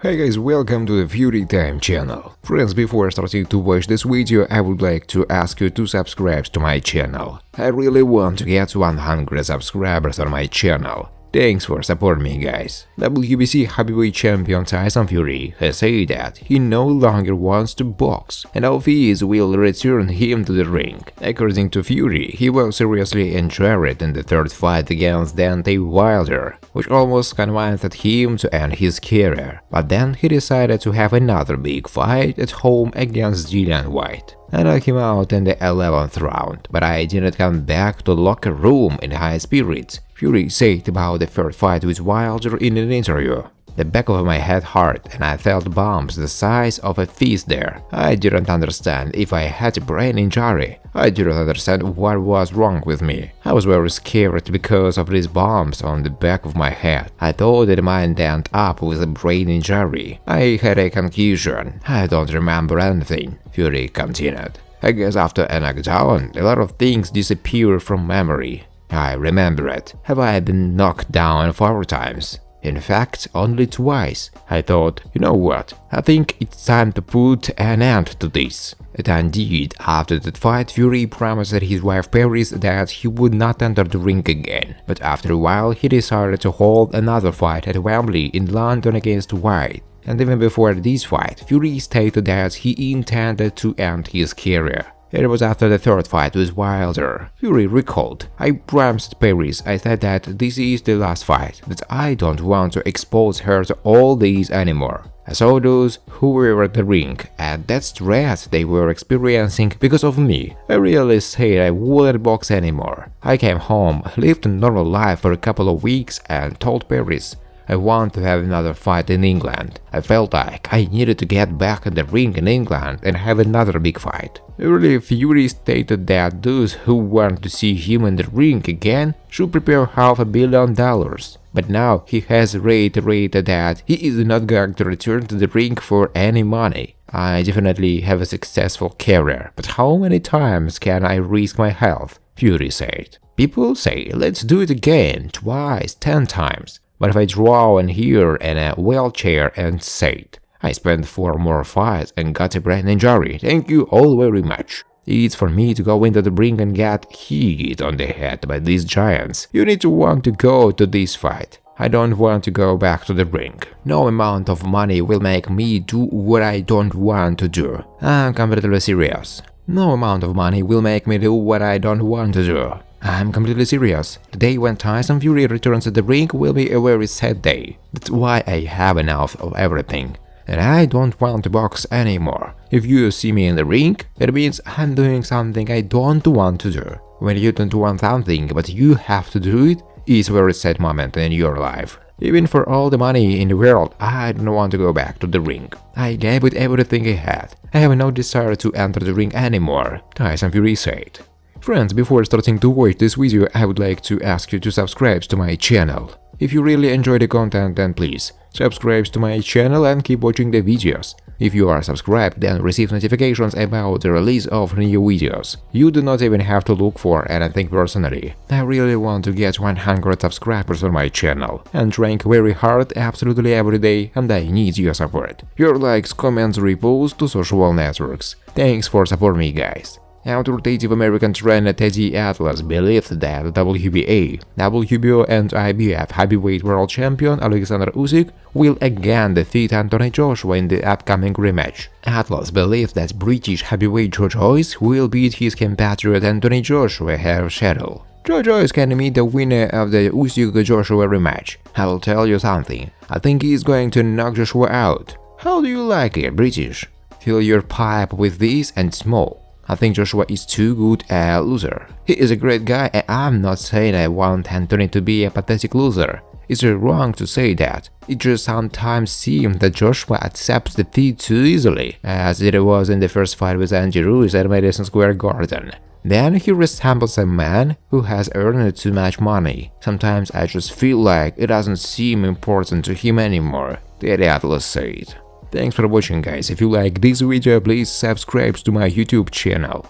Hey guys, welcome to the Fury Time channel. Friends, before starting to watch this video, I would like to ask you to subscribe to my channel. I really want to get 100 subscribers on my channel. Thanks for supporting me, guys. WBC heavyweight champion Tyson Fury has said that he no longer wants to box, and officials will return him to the ring. According to Fury, he was seriously injured in the third fight against Deontay Wilder, which almost convinced him to end his career. But then he decided to have another big fight at home against Dillian White. I knocked him out in the 11th round, but I didn't come back to the locker room in high spirits, Fury said about the third fight with Wilder in an interview. The back of my head hurt and I felt bumps the size of a fist there. I didn't understand if I had a brain injury. I didn't understand what was wrong with me. I was very scared because of these bumps on the back of my head. I thought it might end up with a brain injury. I had a concussion. I don't remember anything, Fury continued. I guess after a knockdown, a lot of things disappear from memory. I remember it. Have I been knocked down 4 times? In fact, only twice. I thought, you know what, I think it's time to put an end to this. And indeed, after that fight, Fury promised his wife Paris that he would not enter the ring again. But after a while, he decided to hold another fight at Wembley in London against White. And even before this fight, Fury stated that he intended to end his career. It was after the third fight with Wilder. Fury recalled, I promised Paris, I said that this is the last fight, that I don't want to expose her to all these anymore. I saw those who were at the ring, and that stress they were experiencing because of me. I really said I wouldn't box anymore. I came home, lived a normal life for a couple of weeks and told Paris, I want to have another fight in England. I felt like I needed to get back in the ring in England and have another big fight. Earlier, Fury stated that those who want to see him in the ring again should prepare $500 million. But now he has reiterated that he is not going to return to the ring for any money. I definitely have a successful career, but how many times can I risk my health? Fury said. People say, let's do it again, twice, 10 times. But if I draw in here in a wheelchair and said, I spent 4 more fights and got a brain injury, thank you all very much. It's for me to go into the ring and get hit on the head by these giants. You need to want to go to this fight. I don't want to go back to the ring. No amount of money will make me do what I don't want to do. I'm completely serious. No amount of money will make me do what I don't want to do. I'm completely serious. The day when Tyson Fury returns to the ring will be a very sad day. That's why I have enough of everything. And I don't want to box anymore. If you see me in the ring, it means I'm doing something I don't want to do. When you don't want something but you have to do it, it's a very sad moment in your life. Even for all the money in the world, I don't want to go back to the ring. I gave it everything I had. I have no desire to enter the ring anymore, Tyson Fury said. Friends, before starting to watch this video, I would like to ask you to subscribe to my channel. If you really enjoy the content, then please subscribe to my channel and keep watching the videos. If you are subscribed, then receive notifications about the release of new videos. You do not even have to look for anything personally. I really want to get 100 subscribers on my channel and trying very hard absolutely every day, and I need your support. Your likes, comments, reposts to social networks. Thanks for supporting me, guys. Authoritative American trainer Teddy Atlas believed that WBA, WBO and IBF heavyweight world champion Alexander Usyk will again defeat Anthony Joshua in the upcoming rematch. Atlas believed that British heavyweight Joyce will beat his compatriot Anthony Joshua ahead of schedule. Joyce can meet the winner of the USYK-Joshua rematch. I will tell you something, I think he's going to knock Joshua out. How do you like it, British? Fill your pipe with this and smoke. I think Joshua is too good a loser. He is a great guy and I'm not saying I want Anthony to be a pathetic loser. It's wrong to say that. It just sometimes seems that Joshua accepts defeat too easily, as it was in the first fight with Andy Ruiz at Madison Square Garden. Then he resembles a man who has earned too much money. Sometimes I just feel like it doesn't seem important to him anymore, the Atlas said. Thanks for watching, guys. If you like this video, please subscribe to my YouTube channel.